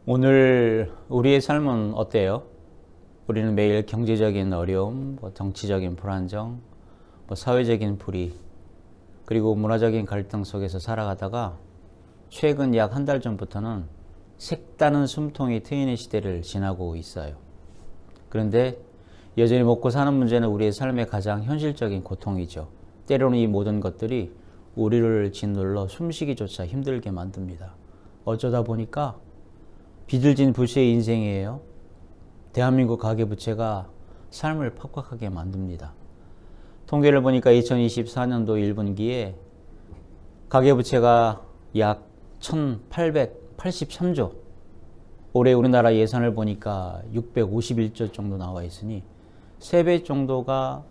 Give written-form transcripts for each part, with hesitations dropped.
오늘 우리의 삶은 어때요? 우리는 매일 경제적인 어려움, 정치적인 불안정, 사회적인 불의, 그리고 문화적인 갈등 속에서 살아가다가 최근 약 한 달 전부터는 색다른 숨통이 트이는 시대를 지나고 있어요. 그런데 여전히 먹고 사는 문제는 우리의 삶의 가장 현실적인 고통이죠. 때로는 이 모든 것들이 우리를 짓눌러 숨쉬기조차 힘들게 만듭니다. 어쩌다 보니까 비들진 부채의 인생이에요. 대한민국 가계부채가 삶을 팍팍하게 만듭니다. 통계를 보니까 2024년도 1분기에 가계부채가 약 1,883조, 올해 우리나라 예산을 보니까 651조 정도 나와 있으니 3배 정도가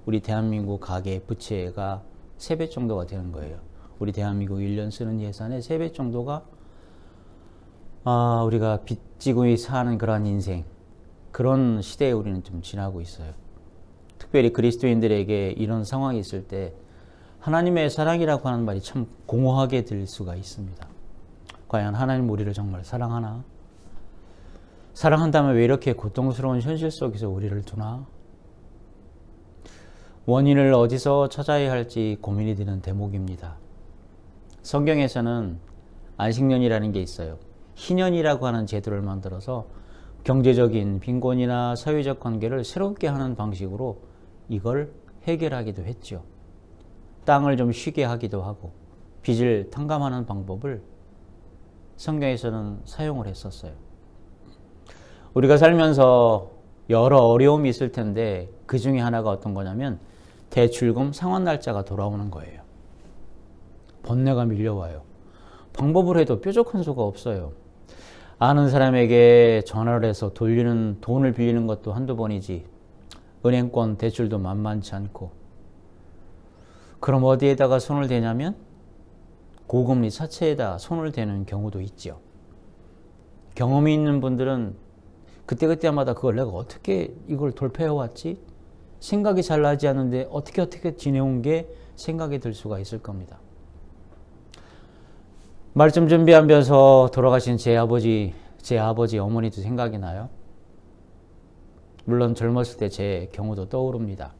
우리 대한민국 가계부채가 3배 정도가 되는 거예요. 우리 대한민국 1년 쓰는 예산의 3배 정도가 우리가 빚지고 사는 그런 인생, 그런 시대에 우리는 좀 지나고 있어요. 특별히 그리스도인들에게 이런 상황이 있을 때 하나님의 사랑이라고 하는 말이 참 공허하게 들릴 수가 있습니다. 과연 하나님 우리를 정말 사랑하나? 사랑한다면 왜 이렇게 고통스러운 현실 속에서 우리를 두나? 원인을 어디서 찾아야 할지 고민이 되는 대목입니다. 성경에서는 안식년이라는 게 있어요. 희년이라고 하는 제도를 만들어서 경제적인 빈곤이나 사회적 관계를 새롭게 하는 방식으로 이걸 해결하기도 했죠. 땅을 좀 쉬게 하기도 하고 빚을 탕감하는 방법을 성경에서는 사용을 했었어요. 우리가 살면서 여러 어려움이 있을 텐데 그 중에 하나가 어떤 거냐면 대출금 상환 날짜가 돌아오는 거예요. 번뇌가 밀려와요. 방법을 해도 뾰족한 수가 없어요. 아는 사람에게 전화를 해서 돈을 빌리는 것도 한두 번이지 은행권 대출도 만만치 않고, 그럼 어디에다가 손을 대냐면 고금리 사채에다 손을 대는 경우도 있죠. 경험이 있는 분들은 그때그때마다 그걸 내가 어떻게 이걸 돌파해왔지? 생각이 잘 나지 않는데 어떻게 지내온 게 생각이 들 수가 있을 겁니다. 말씀 준비하면서 돌아가신 제 아버지 어머니도 생각이 나요. 물론 젊었을 때 제 경우도 떠오릅니다.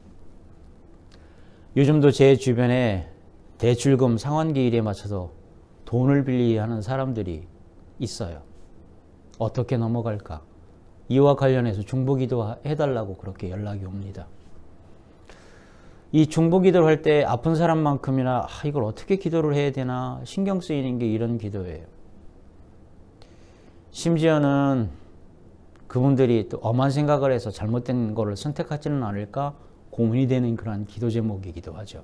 요즘도 제 주변에 대출금 상환기일에 맞춰서 돈을 빌리하는 사람들이 있어요. 어떻게 넘어갈까? 이와 관련해서 중보기도 해달라고 그렇게 연락이 옵니다. 이 중보기도를 할 때 아픈 사람만큼이나 이걸 어떻게 기도를 해야 되나 신경 쓰이는 게 이런 기도예요. 심지어는 그분들이 또 엄한 생각을 해서 잘못된 거를 선택하지는 않을까 고민이 되는 그런 기도 제목이기도 하죠.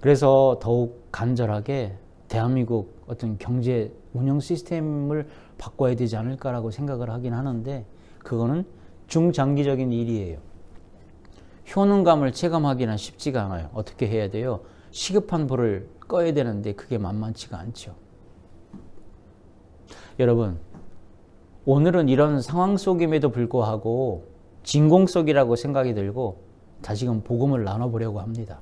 그래서 더욱 간절하게 대한민국 어떤 경제 운영 시스템을 바꿔야 되지 않을까라고 생각을 하긴 하는데 그거는 중장기적인 일이에요. 효능감을 체감하기는 쉽지가 않아요. 어떻게 해야 돼요? 시급한 불을 꺼야 되는데 그게 만만치가 않죠. 여러분, 오늘은 이런 상황 속임에도 불구하고 진공 속이라고 생각이 들고 다시금 복음을 나눠보려고 합니다.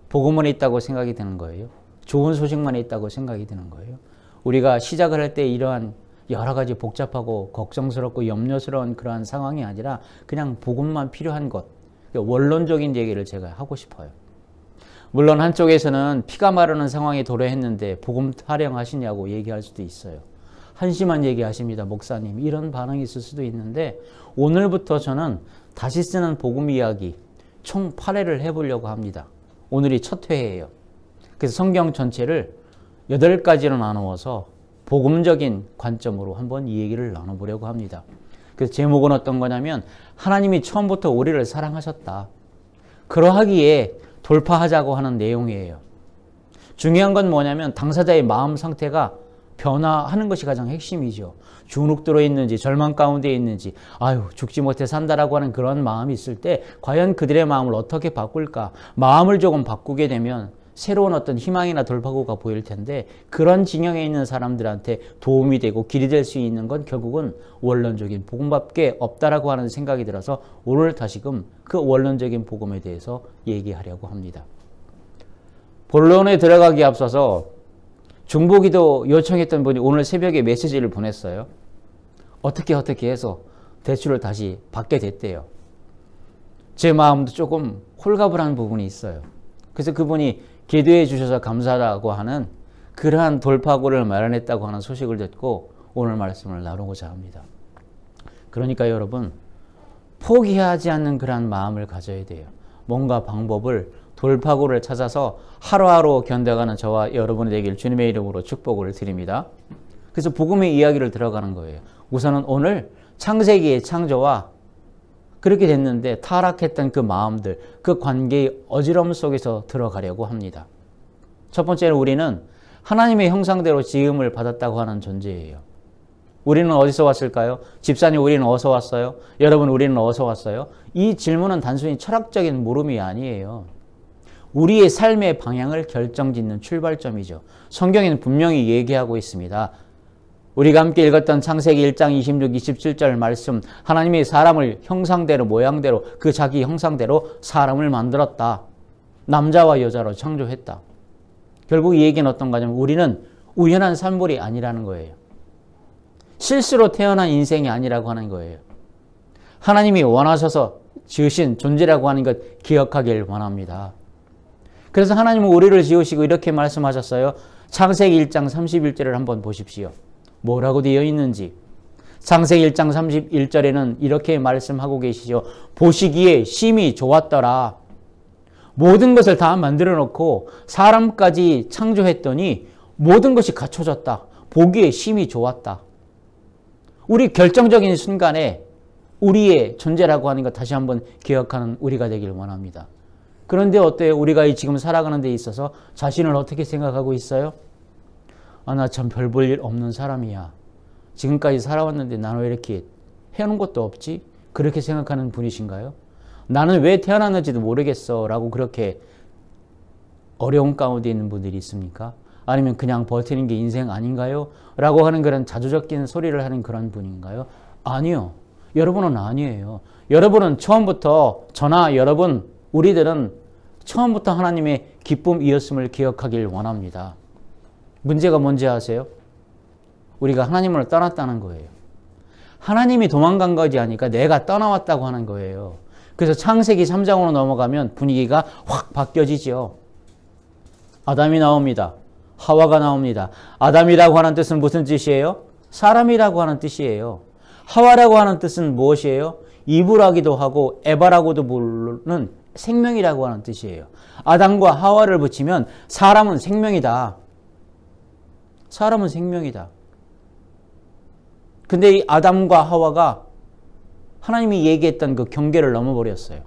복음만 있다고 생각이 드는 거예요. 좋은 소식만 있다고 생각이 드는 거예요. 우리가 시작을 할 때 이러한 여러 가지 복잡하고 걱정스럽고 염려스러운 그러한 상황이 아니라 그냥 복음만 필요한 것, 원론적인 얘기를 제가 하고 싶어요. 물론 한쪽에서는 피가 마르는 상황에 도래했는데 복음 타령하시냐고 얘기할 수도 있어요. 한심한 얘기하십니다, 목사님. 이런 반응이 있을 수도 있는데 오늘부터 저는 다시 쓰는 복음 이야기 총 8회를 해보려고 합니다. 오늘이 첫 회예요. 그래서 성경 전체를 8가지로 나누어서 복음적인 관점으로 한번 이 얘기를 나눠보려고 합니다. 그래서 제목은 어떤 거냐면 하나님이 처음부터 우리를 사랑하셨다. 그러하기에 돌파하자고 하는 내용이에요. 중요한 건 뭐냐면 당사자의 마음 상태가 변화하는 것이 가장 핵심이죠. 주눅 들어있는지 절망 가운데 있는지 죽지 못해 산다라고 하는 그런 마음이 있을 때 과연 그들의 마음을 어떻게 바꿀까? 마음을 조금 바꾸게 되면 새로운 어떤 희망이나 돌파구가 보일 텐데 그런 진영에 있는 사람들한테 도움이 되고 길이 될 수 있는 건 결국은 원론적인 복음밖에 없다라고 하는 생각이 들어서 오늘 다시금 그 원론적인 복음에 대해서 얘기하려고 합니다. 본론에 들어가기 앞서서 중보기도 요청했던 분이 오늘 새벽에 메시지를 보냈어요. 어떻게 해서 대출을 다시 받게 됐대요. 제 마음도 조금 홀가분한 부분이 있어요. 그래서 그분이 기도해 주셔서 감사하다고 하는 그러한 돌파구를 마련했다고 하는 소식을 듣고 오늘 말씀을 나누고자 합니다. 그러니까 여러분, 포기하지 않는 그러한 마음을 가져야 돼요. 뭔가 방법을, 돌파구를 찾아서 하루하루 견뎌가는 저와 여러분이 되길 주님의 이름으로 축복을 드립니다. 그래서 복음의 이야기를 들어가는 거예요. 우선은 오늘 창세기의 창조와 그렇게 됐는데 타락했던 그 마음들, 그 관계의 어지러움 속에서 들어가려고 합니다. 첫 번째는 우리는 하나님의 형상대로 지음을 받았다고 하는 존재예요. 우리는 어디서 왔을까요? 집사님, 우리는 어디서 왔어요? 여러분, 우리는 어디서 왔어요? 이 질문은 단순히 철학적인 물음이 아니에요. 우리의 삶의 방향을 결정짓는 출발점이죠. 성경에는 분명히 얘기하고 있습니다. 우리가 함께 읽었던 창세기 1장 26, 27절 말씀, 하나님이 사람을 형상대로, 모양대로, 그 자기 형상대로 사람을 만들었다. 남자와 여자로 창조했다. 결국 이 얘기는 어떤 거냐면 우리는 우연한 산물이 아니라는 거예요. 실수로 태어난 인생이 아니라고 하는 거예요. 하나님이 원하셔서 지으신 존재라고 하는 것 기억하길 원합니다. 그래서 하나님은 우리를 지으시고 이렇게 말씀하셨어요. 창세기 1장 31절을 한번 보십시오. 뭐라고 되어 있는지. 창세기 1장 31절에는 이렇게 말씀하고 계시죠. 보시기에 심히 좋았더라. 모든 것을 다 만들어 놓고 사람까지 창조했더니 모든 것이 갖춰졌다. 보기에 심히 좋았다. 우리 결정적인 순간에 우리의 존재라고 하는 것 다시 한번 기억하는 우리가 되길 원합니다. 그런데 어때요? 우리가 지금 살아가는 데 있어서 자신을 어떻게 생각하고 있어요? 아, 나 참 별 볼 일 없는 사람이야. 지금까지 살아왔는데 나는 왜 이렇게 해놓은 것도 없지? 그렇게 생각하는 분이신가요? 나는 왜 태어났는지도 모르겠어 라고 그렇게 어려운 가운데 있는 분들이 있습니까? 아니면 그냥 버티는 게 인생 아닌가요? 라고 하는 그런 자주적인 소리를 하는 그런 분인가요? 아니요. 여러분은 아니에요. 여러분은 처음부터 저나 여러분, 우리들은 처음부터 하나님의 기쁨이었음을 기억하길 원합니다. 문제가 뭔지 아세요? 우리가 하나님을 떠났다는 거예요. 하나님이 도망간 것이 아니까 내가 떠나왔다고 하는 거예요. 그래서 창세기 3장으로 넘어가면 분위기가 확 바뀌어지죠. 아담이 나옵니다. 하와가 나옵니다. 아담이라고 하는 뜻은 무슨 뜻이에요? 사람이라고 하는 뜻이에요. 하와라고 하는 뜻은 무엇이에요? 이브라기도 하고 에바라고도 부르는 생명이라고 하는 뜻이에요. 아담과 하와를 붙이면 사람은 생명이다. 사람은 생명이다. 근데 이 아담과 하와가 하나님이 얘기했던 그 경계를 넘어버렸어요.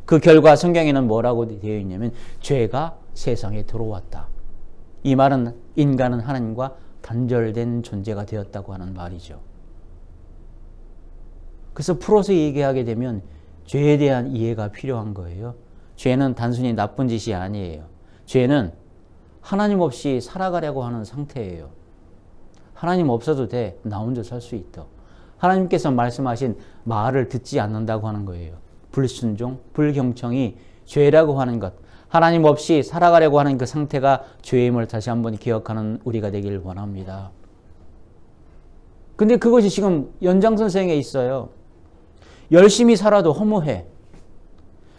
그 결과 성경에는 뭐라고 되어 있냐면 죄가 세상에 들어왔다. 이 말은 인간은 하나님과 단절된 존재가 되었다고 하는 말이죠. 그래서 풀어서 얘기하게 되면 죄에 대한 이해가 필요한 거예요. 죄는 단순히 나쁜 짓이 아니에요. 죄는 하나님 없이 살아가려고 하는 상태예요. 하나님 없어도 돼. 나 혼자 살 수 있다. 하나님께서 말씀하신 말을 듣지 않는다고 하는 거예요. 불순종, 불경청이 죄라고 하는 것. 하나님 없이 살아가려고 하는 그 상태가 죄임을 다시 한번 기억하는 우리가 되길 원합니다. 근데 그것이 지금 연장선상에 있어요. 열심히 살아도 허무해.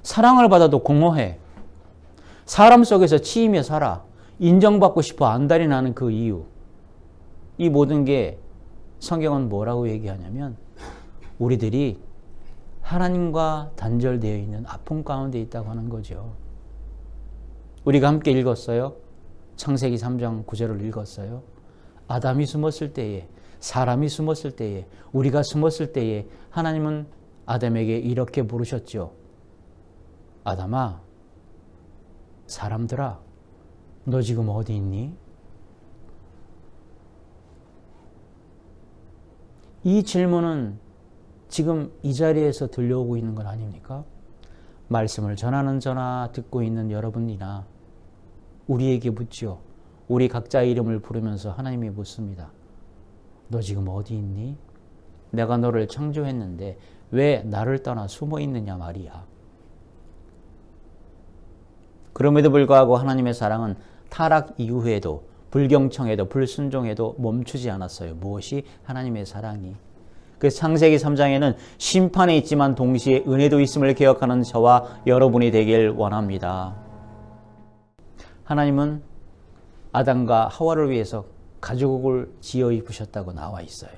사랑을 받아도 공허해. 사람 속에서 치이며 살아. 인정받고 싶어 안달이 나는 그 이유. 이 모든 게 성경은 뭐라고 얘기하냐면 우리들이 하나님과 단절되어 있는 아픔 가운데 있다고 하는 거죠. 우리가 함께 읽었어요. 창세기 3장 9절을 읽었어요. 아담이 숨었을 때에, 사람이 숨었을 때에, 우리가 숨었을 때에 하나님은 아담에게 이렇게 부르셨죠. 아담아, 사람들아, 너 지금 어디 있니? 이 질문은 지금 이 자리에서 들려오고 있는 건 아닙니까? 말씀을 전하는 저나 듣고 있는 여러분이나 우리에게 묻죠. 우리 각자의 이름을 부르면서 하나님이 묻습니다. 너 지금 어디 있니? 내가 너를 창조했는데 왜 나를 떠나 숨어 있느냐 말이야. 그럼에도 불구하고 하나님의 사랑은 타락 이후에도 불경청해도 불순종해도 멈추지 않았어요. 무엇이? 하나님의 사랑이. 그 창세기 3장에는 심판이 있지만 동시에 은혜도 있음을 기억하는 저와 여러분이 되길 원합니다. 하나님은 아담과 하와를 위해서 가죽을 지어 입으셨다고 나와 있어요.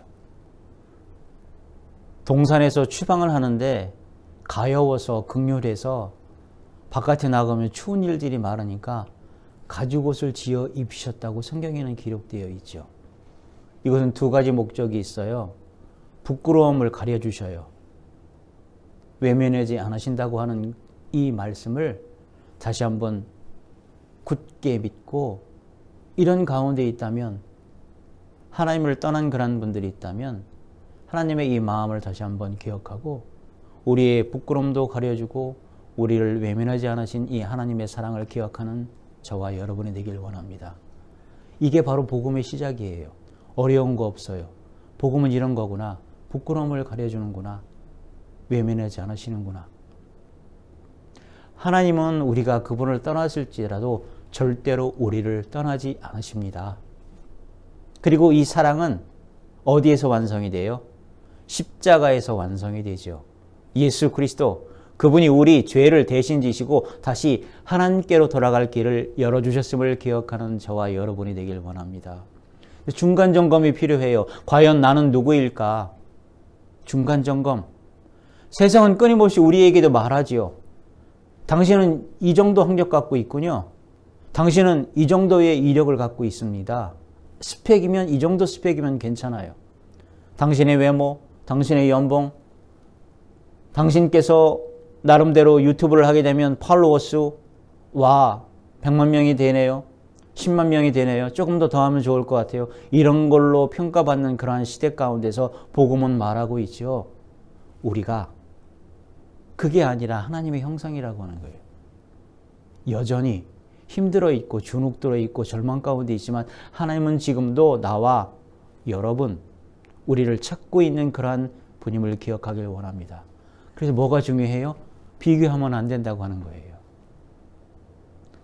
동산에서 추방을 하는데 가여워서 극렬해서 바깥에 나가면 추운 일들이 많으니까 가죽옷을 지어 입히셨다고 성경에는 기록되어 있죠. 이것은 두 가지 목적이 있어요. 부끄러움을 가려주셔요. 외면하지 않으신다고 하는 이 말씀을 다시 한번 굳게 믿고, 이런 가운데 있다면, 하나님을 떠난 그런 분들이 있다면 하나님의 이 마음을 다시 한번 기억하고 우리의 부끄러움도 가려주고 우리를 외면하지 않으신 이 하나님의 사랑을 기억하는 저와 여러분이 되길 원합니다. 이게 바로 복음의 시작이에요. 어려운 거 없어요. 복음은 이런 거구나. 부끄러움을 가려주는구나. 외면하지 않으시는구나. 하나님은 우리가 그분을 떠났을지라도 절대로 우리를 떠나지 않으십니다. 그리고 이 사랑은 어디에서 완성이 돼요? 십자가에서 완성이 되죠. 예수 그리스도, 그분이 우리 죄를 대신 지시고 다시 하나님께로 돌아갈 길을 열어주셨음을 기억하는 저와 여러분이 되길 원합니다. 중간 점검이 필요해요. 과연 나는 누구일까? 중간 점검. 세상은 끊임없이 우리에게도 말하지요. 당신은 이 정도 학력 갖고 있군요. 당신은 이 정도의 이력을 갖고 있습니다. 스펙이면, 이 정도 스펙이면 괜찮아요. 당신의 외모, 당신의 연봉, 당신께서 나름대로 유튜브를 하게 되면 팔로워 수, 와, 100만 명이 되네요. 10만 명이 되네요. 조금 더 하면 좋을 것 같아요. 이런 걸로 평가받는 그러한 시대 가운데서 복음은 말하고 있죠. 우리가 그게 아니라 하나님의 형상이라고 하는 거예요. 여전히 힘들어 있고 주눅들어 있고 절망 가운데 있지만 하나님은 지금도 나와 여러분, 우리를 찾고 있는 그러한 분임을 기억하길 원합니다. 그래서 뭐가 중요해요? 비교하면 안 된다고 하는 거예요.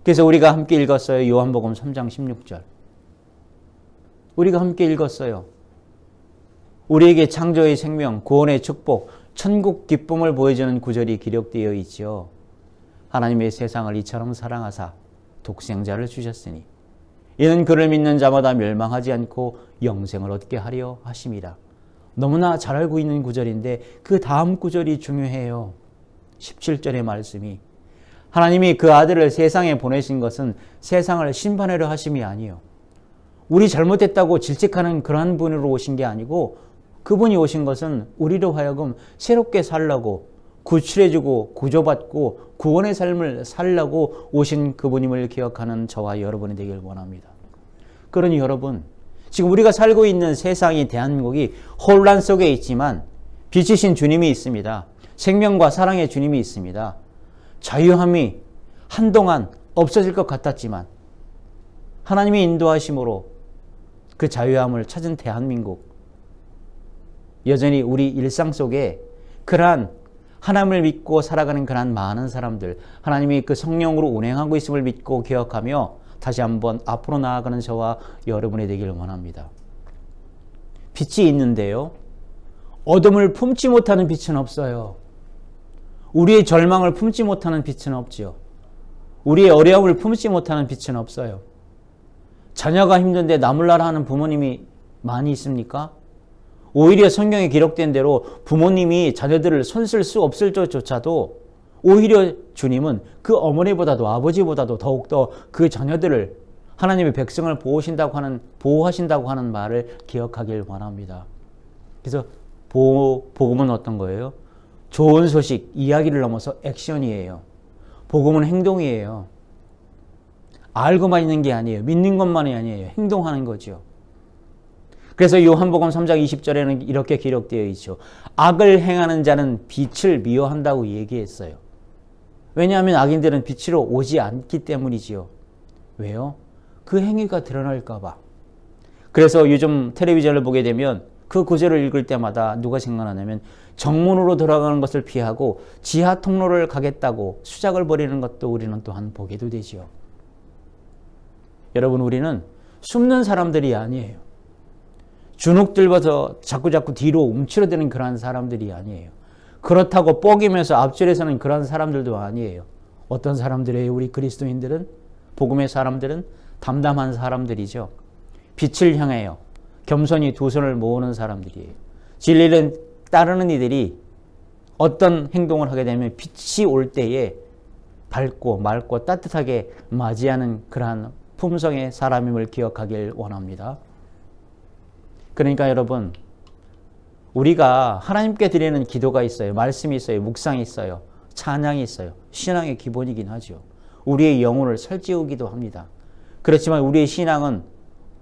그래서 우리가 함께 읽었어요. 요한복음 3장 16절. 우리가 함께 읽었어요. 우리에게 창조의 생명, 구원의 축복, 천국 기쁨을 보여주는 구절이 기록되어 있죠. 하나님의 세상을 이처럼 사랑하사 독생자를 주셨으니 이는 그를 믿는 자마다 멸망하지 않고 영생을 얻게 하려 하심이라. 너무나 잘 알고 있는 구절인데 그 다음 구절이 중요해요. 17절의 말씀이, 하나님이 그 아들을 세상에 보내신 것은 세상을 심판하려 하심이 아니에요. 우리 잘못했다고 질책하는 그러한 분으로 오신 게 아니고, 그분이 오신 것은 우리로 하여금 새롭게 살라고, 구출해주고 구조받고 구원의 삶을 살라고 오신 그분임을 기억하는 저와 여러분이 되길 원합니다. 그러니 여러분, 지금 우리가 살고 있는 세상이, 대한민국이 혼란 속에 있지만 빛이신 주님이 있습니다. 생명과 사랑의 주님이 있습니다. 자유함이 한동안 없어질 것 같았지만 하나님의 인도하심으로 그 자유함을 찾은 대한민국, 여전히 우리 일상 속에 그러한 하나님을 믿고 살아가는 그러한 많은 사람들, 하나님이 그 성령으로 운행하고 있음을 믿고 기억하며 다시 한번 앞으로 나아가는 저와 여러분이 되기를 원합니다. 빛이 있는데요, 어둠을 품지 못하는 빛은 없어요. 우리의 절망을 품지 못하는 빛은 없지요. 우리의 어려움을 품지 못하는 빛은 없어요. 자녀가 힘든데 나몰라라 하는 부모님이 많이 있습니까? 오히려 성경에 기록된 대로 부모님이 자녀들을 손쓸 수 없을 적조차도 오히려 주님은 그 어머니보다도 아버지보다도 더욱더 그 자녀들을, 하나님의 백성을 보호하신다고 하는 말을 기억하길 원합니다. 그래서 복음은 어떤 거예요? 좋은 소식, 이야기를 넘어서 액션이에요. 복음은 행동이에요. 알고만 있는 게 아니에요. 믿는 것만이 아니에요. 행동하는 거죠. 그래서 요한복음 3장 20절에는 이렇게 기록되어 있죠. 악을 행하는 자는 빛을 미워한다고 얘기했어요. 왜냐하면 악인들은 빛으로 오지 않기 때문이지요. 왜요? 그 행위가 드러날까 봐. 그래서 요즘 텔레비전을 보게 되면 그 구절을 읽을 때마다 누가 생각나냐면, 정문으로 돌아가는 것을 피하고 지하 통로를 가겠다고 수작을 벌이는 것도 우리는 또한 보게도 되지요. 여러분, 우리는 숨는 사람들이 아니에요. 주눅들어서 자꾸자꾸 뒤로 움츠러드는 그런 사람들이 아니에요. 그렇다고 뻐기면서 앞줄에서는 그런 사람들도 아니에요. 어떤 사람들이에요? 우리 그리스도인들은, 복음의 사람들은 담담한 사람들이죠. 빛을 향해요. 겸손히 두 손을 모으는 사람들이에요. 진리를 따르는 이들이 어떤 행동을 하게 되면 빛이 올 때에 밝고 맑고 따뜻하게 맞이하는 그러한 품성의 사람임을 기억하길 원합니다. 그러니까 여러분, 우리가 하나님께 드리는 기도가 있어요. 말씀이 있어요. 묵상이 있어요. 찬양이 있어요. 신앙의 기본이긴 하죠. 우리의 영혼을 살찌우기도 합니다. 그렇지만 우리의 신앙은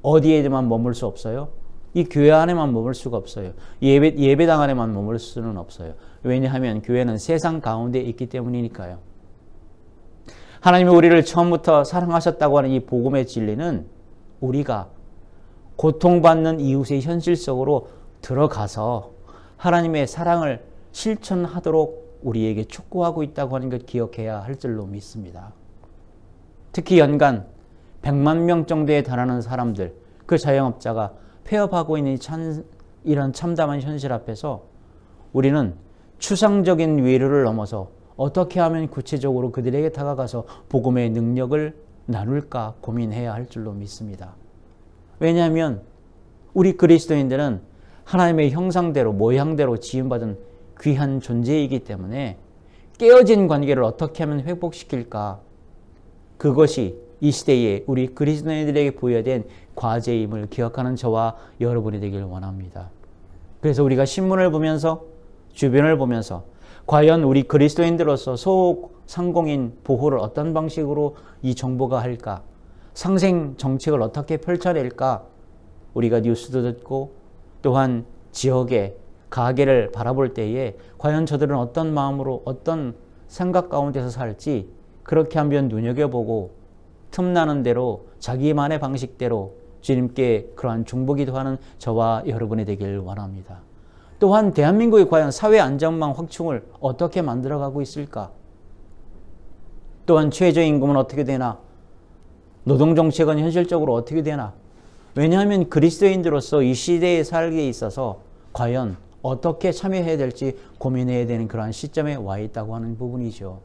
어디에만 머물 수 없어요? 이 교회 안에만 머물 수가 없어요. 예배당 안에만 머물 수는 없어요. 왜냐하면 교회는 세상 가운데 있기 때문이니까요. 하나님이 우리를 처음부터 사랑하셨다고 하는 이 복음의 진리는 우리가 고통받는 이웃의 현실 속으로 들어가서 하나님의 사랑을 실천하도록 우리에게 촉구하고 있다고 하는 것 기억해야 할 줄로 믿습니다. 특히 연간 100만 명 정도에 달하는 사람들, 그 자영업자가 폐업하고 있는 이런 참담한 현실 앞에서 우리는 추상적인 위로를 넘어서 어떻게 하면 구체적으로 그들에게 다가가서 복음의 능력을 나눌까 고민해야 할 줄로 믿습니다. 왜냐하면 우리 그리스도인들은 하나님의 형상대로 모양대로 지음받은 귀한 존재이기 때문에 깨어진 관계를 어떻게 하면 회복시킬까, 그것이 이 시대에 우리 그리스도인들에게 부여된 과제임을 기억하는 저와 여러분이 되길 원합니다. 그래서 우리가 신문을 보면서, 주변을 보면서 과연 우리 그리스도인들로서 소상공인 보호를 어떤 방식으로 이 정부가 할까, 상생 정책을 어떻게 펼쳐낼까, 우리가 뉴스도 듣고 또한 지역의 가게를 바라볼 때에 과연 저들은 어떤 마음으로 어떤 생각 가운데서 살지, 그렇게 한번 눈여겨보고 틈나는 대로 자기만의 방식대로 주님께 그러한 중보기도하는 저와 여러분이 되길 원합니다. 또한 대한민국이 과연 사회 안전망 확충을 어떻게 만들어가고 있을까? 또한 최저임금은 어떻게 되나? 노동정책은 현실적으로 어떻게 되나? 왜냐하면 그리스도인들로서 이 시대에 살기에 있어서 과연 어떻게 참여해야 될지 고민해야 되는 그러한 시점에 와 있다고 하는 부분이죠.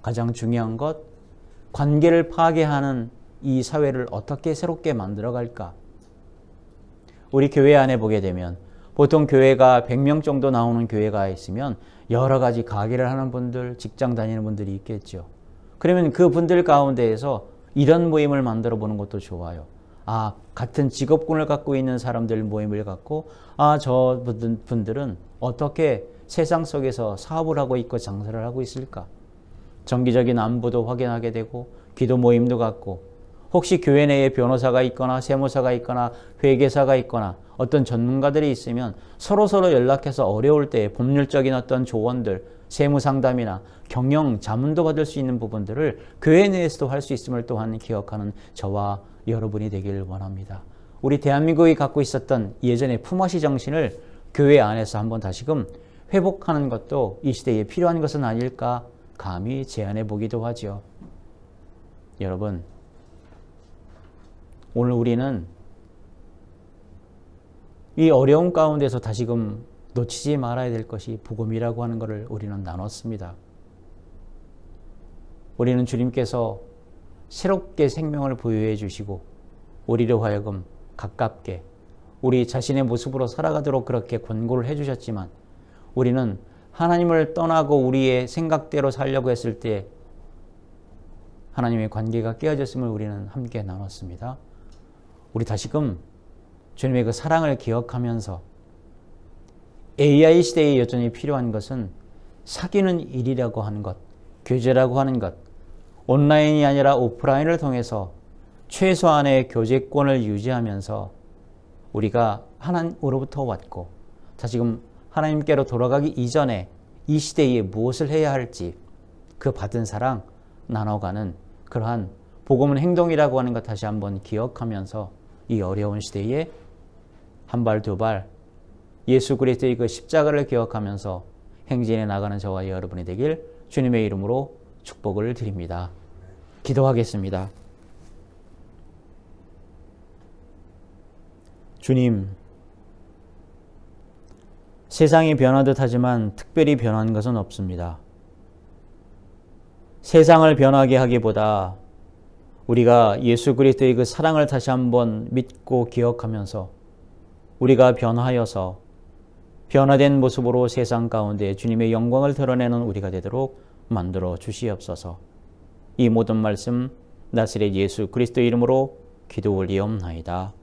가장 중요한 것, 관계를 파괴하는 이 사회를 어떻게 새롭게 만들어갈까? 우리 교회 안에 보게 되면 보통 교회가 100명 정도 나오는 교회가 있으면 여러 가지 가게를 하는 분들, 직장 다니는 분들이 있겠죠. 그러면 그 분들 가운데에서 이런 모임을 만들어 보는 것도 좋아요. 같은 직업군을 갖고 있는 사람들 모임을 갖고 저 분들은 어떻게 세상 속에서 사업을 하고 있고 장사를 하고 있을까? 정기적인 안부도 확인하게 되고 기도 모임도 갖고, 혹시 교회 내에 변호사가 있거나 세무사가 있거나 회계사가 있거나 어떤 전문가들이 있으면 서로 연락해서 어려울 때 법률적인 어떤 조언들, 세무 상담이나 경영 자문도 받을 수 있는 부분들을 교회 내에서도 할 수 있음을 또한 기억하는 저와 여러분이 되길 원합니다. 우리 대한민국이 갖고 있었던 예전의 품앗이 정신을 교회 안에서 한번 다시금 회복하는 것도 이 시대에 필요한 것은 아닐까 감히 제안해 보기도 하죠. 여러분, 오늘 우리는 이 어려운 가운데서 다시금 놓치지 말아야 될 것이 복음이라고 하는 것을 우리는 나눴습니다. 우리는 주님께서 새롭게 생명을 부여해 주시고 우리로 하여금 가깝게 우리 자신의 모습으로 살아가도록 그렇게 권고를 해 주셨지만, 우리는 하나님을 떠나고 우리의 생각대로 살려고 했을 때 하나님의 관계가 깨어졌음을 우리는 함께 나눴습니다. 우리 다시금 주님의 그 사랑을 기억하면서 AI 시대에 여전히 필요한 것은 사귀는 일이라고 하는 것, 교제라고 하는 것, 온라인이 아니라 오프라인을 통해서 최소한의 교제권을 유지하면서 우리가 하나님으로부터 왔고 다시금 하나님께로 돌아가기 이전에 이 시대에 무엇을 해야 할지 그 받은 사랑 나눠가는 그러한 복음은 행동이라고 하는 것 다시 한번 기억하면서 이 어려운 시대에 한 발 두 발 예수 그리스도의 그 십자가를 기억하면서 행진해 나가는 저와 여러분이 되길 주님의 이름으로 축복을 드립니다. 기도하겠습니다. 주님, 세상이 변하듯 하지만 특별히 변한 것은 없습니다. 세상을 변하게 하기보다 우리가 예수 그리스도의 그 사랑을 다시 한번 믿고 기억하면서 우리가 변화하여서 변화된 모습으로 세상 가운데 주님의 영광을 드러내는 우리가 되도록 만들어 주시옵소서. 이 모든 말씀 나사렛 예수 그리스도 이름으로 기도 올리옵나이다.